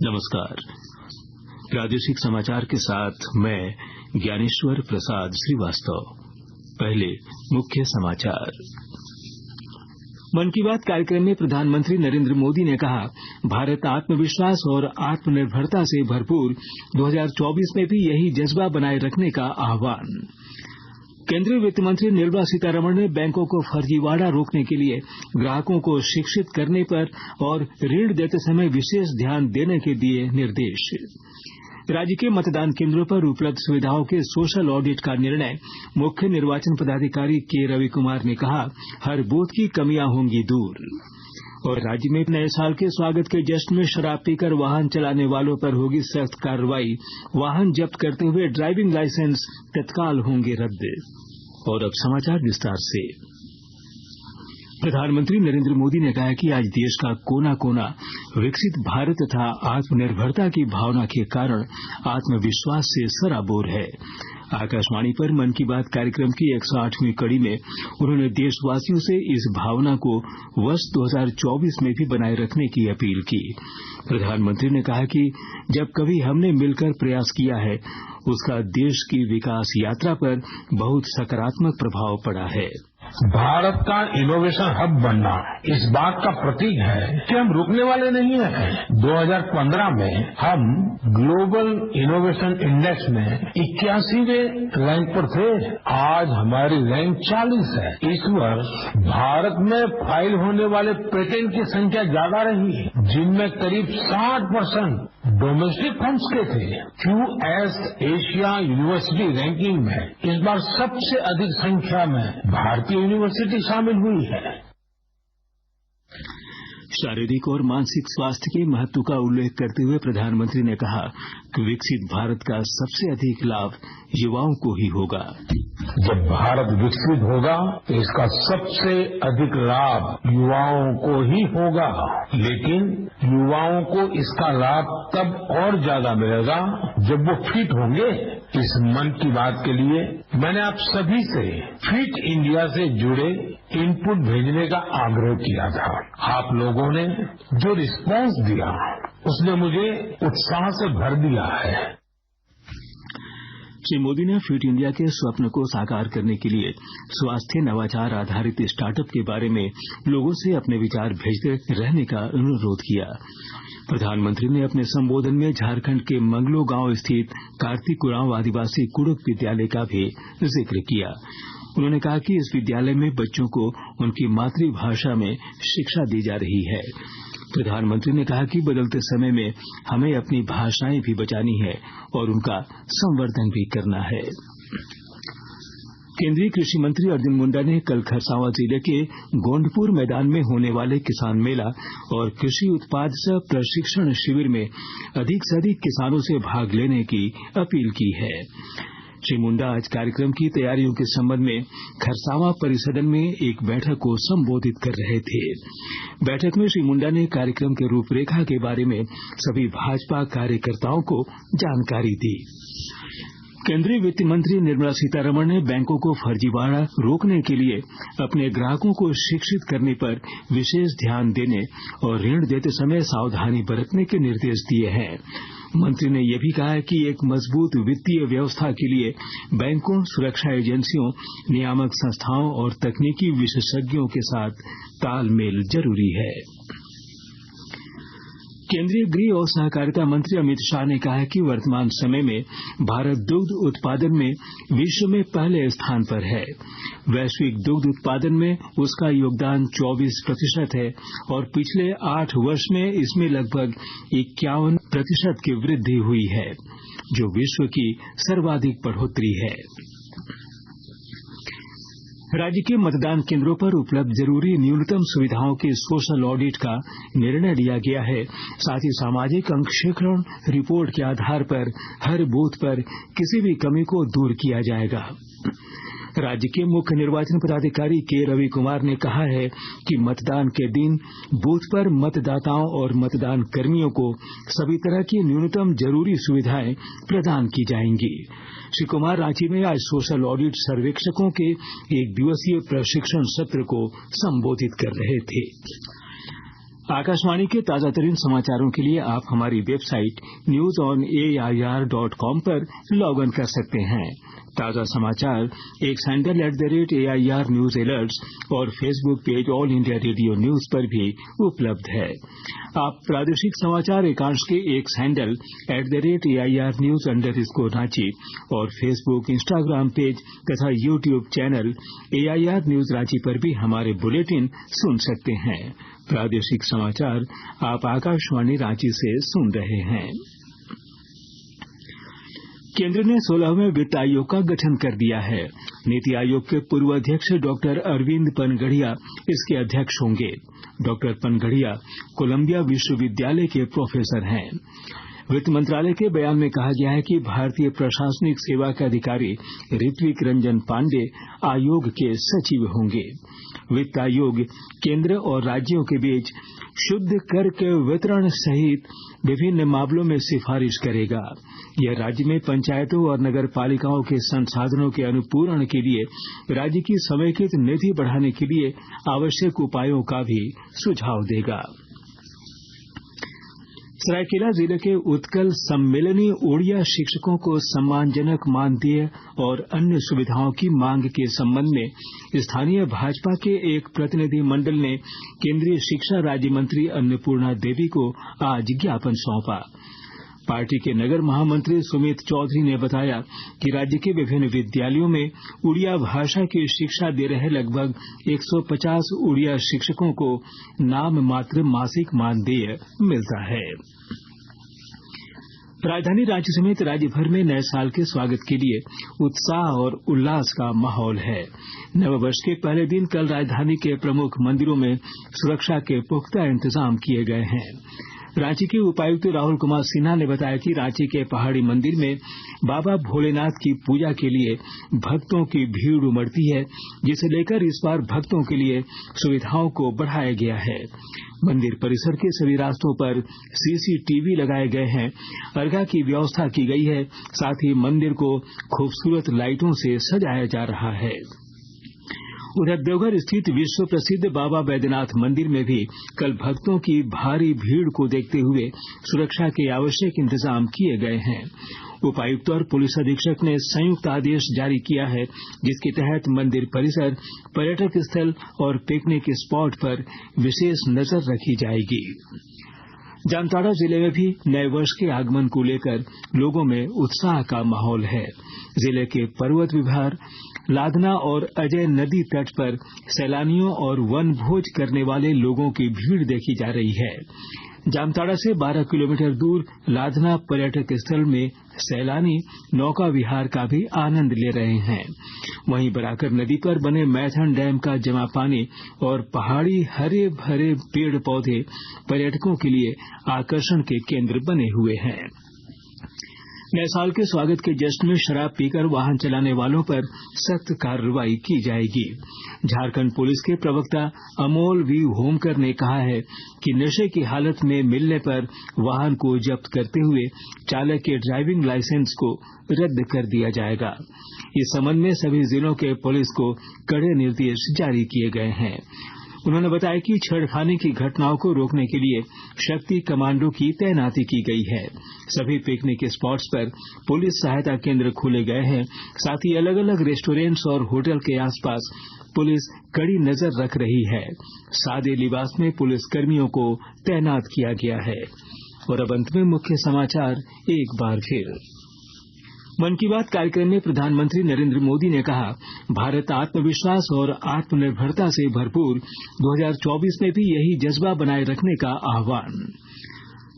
नमस्कार। प्रादेशिक समाचार के साथ मैं ज्ञानेश्वर प्रसाद श्रीवास्तव। पहले मुख्य समाचार। मन की बात कार्यक्रम में प्रधानमंत्री नरेंद्र मोदी ने कहा, भारत आत्मविश्वास और आत्मनिर्भरता से भरपूर। 2024 में भी यही जज्बा बनाए रखने का आह्वान। केंद्रीय वित्त मंत्री निर्मला सीतारमण ने बैंकों को फर्जीवाड़ा रोकने के लिए ग्राहकों को शिक्षित करने पर और ऋण देते समय विशेष ध्यान देने के दिए निर्देश। राज्य के मतदान केंद्रों पर उपलब्ध सुविधाओं के सोशल ऑडिट का निर्णय। मुख्य निर्वाचन पदाधिकारी के रवि कुमार ने कहा, हर बूथ की कमियां होंगी दूर। और राज्य में नए साल के स्वागत के जश्न में शराब पीकर वाहन चलाने वालों पर होगी सख्त कार्रवाई। वाहन जब्त करते हुए ड्राइविंग लाइसेंस तत्काल होंगे रद्द। और अब समाचार विस्तार से। प्रधानमंत्री नरेंद्र मोदी ने कहा कि आज देश का कोना कोना विकसित भारत तथा आत्मनिर्भरता की भावना के कारण आत्मविश्वास से सराबोर है। आकाशवाणी पर मन की बात कार्यक्रम की 108वीं कड़ी में उन्होंने देशवासियों से इस भावना को वर्ष 2024 में भी बनाए रखने की अपील की। प्रधानमंत्री ने कहा कि जब कभी हमने मिलकर प्रयास किया है, उसका देश की विकास यात्रा पर बहुत सकारात्मक प्रभाव पड़ा है। भारत का इनोवेशन हब बनना इस बात का प्रतीक है कि हम रुकने वाले नहीं हैं। 2015 में हम ग्लोबल इनोवेशन इंडेक्स में 81वें रैंक पर थे। आज हमारी रैंक 40 है। इस वर्ष भारत में फाइल होने वाले पेटेंट की संख्या ज्यादा रही, जिनमें करीब 60% डोमेस्टिक फंड्स के थे। क्यूएस एशिया यूनिवर्सिटी रैंकिंग में इस बार सबसे अधिक संख्या में भारतीय यूनिवर्सिटी शामिल हुई है। शारीरिक और मानसिक स्वास्थ्य के महत्व का उल्लेख करते हुए प्रधानमंत्री ने कहा कि विकसित भारत का सबसे अधिक लाभ युवाओं को ही होगा। जब भारत विकसित होगा तो इसका सबसे अधिक लाभ युवाओं को ही होगा। लेकिन युवाओं को इसका लाभ तब और ज्यादा मिलेगा जब वो फिट होंगे। इस मन की बात के लिए मैंने आप सभी से फिट इंडिया से जुड़े इनपुट भेजने का आग्रह किया था। आप लोगों ने जो रिस्पांस दिया उसने मुझे उत्साह से भर दिया है। श्री मोदी ने फिट इंडिया के स्वप्न को साकार करने के लिए स्वास्थ्य नवाचार आधारित स्टार्टअप के बारे में लोगों से अपने विचार भेजते रहने का अनुरोध किया। प्रधानमंत्री ने अपने संबोधन में झारखंड के मंगलो गांव स्थित कार्तिक उरांव आदिवासी कुड़ुख विद्यालय का भी जिक्र किया। उन्होंने कहा कि इस विद्यालय में बच्चों को उनकी मातृभाषा में शिक्षा दी जा रही है। प्रधानमंत्री ने कहा कि बदलते समय में हमें अपनी भाषाएं भी बचानी है और उनका संवर्धन भी करना है। केंद्रीय कृषि मंत्री अर्जुन मुंडा ने कल खरसावां जिले के गोंडपुर मैदान में होने वाले किसान मेला और कृषि उत्पाद सह प्रशिक्षण शिविर में अधिक से अधिक किसानों से भाग लेने की अपील की है। श्री मुंडा आज कार्यक्रम की तैयारियों के संबंध में खरसावां परिसदन में एक बैठक को संबोधित कर रहे थे। बैठक में श्री मुंडा ने कार्यक्रम के रूपरेखा के बारे में सभी भाजपा कार्यकर्ताओं को जानकारी दी। केंद्रीय वित्त मंत्री निर्मला सीतारमण ने बैंकों को फर्जीवाड़ा रोकने के लिए अपने ग्राहकों को शिक्षित करने पर विशेष ध्यान देने और ऋण देते समय सावधानी बरतने के निर्देश दिए हैं। मंत्री ने यह भी कहा कि एक मजबूत वित्तीय व्यवस्था के लिए बैंकों, सुरक्षा एजेंसियों, नियामक संस्थाओं और तकनीकी विशेषज्ञों के साथ तालमेल जरूरी है। केंद्रीय गृह और सहकारिता मंत्री अमित शाह ने कहा है कि वर्तमान समय में भारत दुग्ध उत्पादन में विश्व में पहले स्थान पर है। वैश्विक दुग्ध उत्पादन में उसका योगदान 24% है और पिछले 8 वर्ष में इसमें लगभग 51% की वृद्धि हुई है, जो विश्व की सर्वाधिक बढ़ोतरी है। राज्य के मतदान केंद्रों पर उपलब्ध जरूरी न्यूनतम सुविधाओं के सोशल ऑडिट का निर्णय लिया गया है। साथ ही सामाजिक अंकेक्षण रिपोर्ट के आधार पर हर बूथ पर किसी भी कमी को दूर किया जाएगा। राज्य के मुख्य निर्वाचन पदाधिकारी के रवि कुमार ने कहा है कि मतदान के दिन बूथ पर मतदाताओं और मतदान कर्मियों को सभी तरह की न्यूनतम जरूरी सुविधाएं प्रदान की जाएंगी। श्री कुमार रांची में आज सोशल ऑडिट सर्वेक्षकों के एक दिवसीय प्रशिक्षण सत्र को संबोधित कर रहे थे। आकाशवाणी के ताजा तरीन समाचारों के लिए आप हमारी वेबसाइट newsonair.com पर लॉग इन कर सकते हैं। ताजा समाचार X handle @AIR news alerts और Facebook page All India Radio news पर भी उपलब्ध है। आप प्रादेशिक समाचार एकांश के X handle @AIR news _Ranchi और फेसबुक, इंस्टाग्राम पेज तथा YouTube channel AIR news Ranchi पर भी हमारे बुलेटिन सुन सकते हैं। प्रादेशिक समाचार आप आकाशवाणी रांची से सुन रहे हैं। केंद्र ने 16वें वित्त आयोग का गठन कर दिया है। नीति आयोग के पूर्व अध्यक्ष डॉक्टर अरविंद पनगड़िया इसके अध्यक्ष होंगे। डॉक्टर पनगड़िया कोलंबिया विश्वविद्यालय के प्रोफेसर हैं। वित्त मंत्रालय के बयान में कहा गया है कि भारतीय प्रशासनिक सेवा के अधिकारी ऋत्विक रंजन पांडे आयोग के सचिव होंगे। वित्त आयोग केंद्र और राज्यों के बीच शुद्ध कर के वितरण सहित विभिन्न मामलों में सिफारिश करेगा। यह राज्य में पंचायतों और नगर पालिकाओं के संसाधनों के अनुपूरण के लिए राज्य की समेकित निधि बढ़ाने के लिए आवश्यक उपायों का भी सुझाव देगा। सरायकेला जिले के उत्कल सम्मेलनी ओड़िया शिक्षकों को सम्मानजनक मानदेय और अन्य सुविधाओं की मांग के संबंध में स्थानीय भाजपा के एक प्रतिनिधि मंडल ने केंद्रीय शिक्षा राज्य मंत्री अन्नपूर्णा देवी को आज ज्ञापन सौंपा। पार्टी के नगर महामंत्री सुमित चौधरी ने बताया कि राज्य के विभिन्न विद्यालयों में उड़िया भाषा की शिक्षा दे रहे लगभग 150 उड़िया शिक्षकों को नाम मात्र मासिक मानदेय मिलता है। राजधानी रांची समेत राज्य भर में नए साल के स्वागत के लिए उत्साह और उल्लास का माहौल है। नववर्ष के पहले दिन कल राजधानी के प्रमुख मंदिरों में सुरक्षा के पुख्ता इंतजाम किए गए हैं। रांची के उपायुक्त राहुल कुमार सिन्हा ने बताया कि रांची के पहाड़ी मंदिर में बाबा भोलेनाथ की पूजा के लिए भक्तों की भीड़ उमड़ती है, जिसे लेकर इस बार भक्तों के लिए सुविधाओं को बढ़ाया गया है। मंदिर परिसर के सभी रास्तों पर CCTV लगाए गए हैं, अर्घा की व्यवस्था की गई है, साथ ही मंदिर को खूबसूरत लाइटों से सजाया जा रहा है। उधर देवघर स्थित विश्व प्रसिद्ध बाबा बैद्यनाथ मंदिर में भी कल भक्तों की भारी भीड़ को देखते हुए सुरक्षा के आवश्यक इंतजाम किए गए हैं। उपायुक्त और पुलिस अधीक्षक ने संयुक्त आदेश जारी किया है, जिसके तहत मंदिर परिसर, पर्यटक स्थल और पिकनिक स्पॉट पर विशेष नजर रखी जाएगी। जामताड़ा जिले में भी नए वर्ष के आगमन को लेकर लोगों में उत्साह का माहौल है। जिले के पर्वत विहार, लादना और अजय नदी तट पर सैलानियों और वन भोज करने वाले लोगों की भीड़ देखी जा रही है। जामताड़ा से 12 किलोमीटर दूर लादना पर्यटक स्थल में सैलानी नौका विहार का भी आनंद ले रहे हैं। वहीं बराकर नदी पर बने मैथन डैम का जमा पानी और पहाड़ी हरे भरे पेड़ पौधे पर्यटकों के लिए आकर्षण के केंद्र बने हुए हैं। नए साल के स्वागत के जश्न में शराब पीकर वाहन चलाने वालों पर सख्त कार्रवाई की जाएगी। झारखंड पुलिस के प्रवक्ता अमोल वी होमकर ने कहा है कि नशे की हालत में मिलने पर वाहन को जब्त करते हुए चालक के ड्राइविंग लाइसेंस को रद्द कर दिया जाएगा। इस संबंध में सभी जिलों के पुलिस को कड़े निर्देश जारी किए गए हैं। उन्होंने बताया कि छेड़खानी की घटनाओं को रोकने के लिए शक्ति कमांडो की तैनाती की गई है। सभी पिकनिक स्पॉट्स पर पुलिस सहायता केंद्र खोले गए हैं। साथ ही अलग अलग रेस्टोरेंट्स और होटल के आसपास पुलिस कड़ी नजर रख रही है। सादे लिबास में पुलिस कर्मियों को तैनात किया गया है। और अब अंत में मुख्य समाचार एक बार फिर। मन की बात कार्यक्रम में प्रधानमंत्री नरेंद्र मोदी ने कहा, भारत आत्मविश्वास और आत्मनिर्भरता से भरपूर, 2024 में भी यही जज्बा बनाए रखने का आह्वान।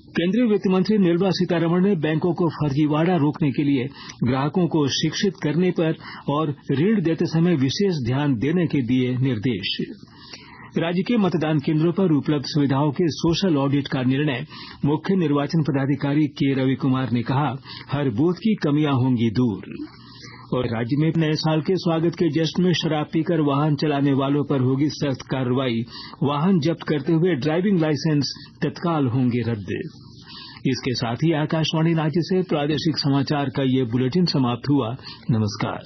केंद्रीय वित्त मंत्री निर्मला सीतारमण ने बैंकों को फर्जीवाड़ा रोकने के लिए ग्राहकों को शिक्षित करने पर और ऋण देते समय विशेष ध्यान देने के दिए निर्देश। राज्य के मतदान केंद्रों पर उपलब्ध सुविधाओं के सोशल ऑडिट का निर्णय मुख्य निर्वाचन पदाधिकारी के रवि कुमार ने कहा, हर बूथ की कमियां होंगी दूर। और राज्य में नए साल के स्वागत के जश्न में शराब पीकर वाहन चलाने वालों पर होगी सख्त कार्रवाई। वाहन जब्त करते हुए ड्राइविंग लाइसेंस तत्काल होंगे रद्द। इसके साथ ही आकाशवाणी रांची से प्रादेशिक समाचार का ये बुलेटिन समाप्त हुआ। नमस्कार।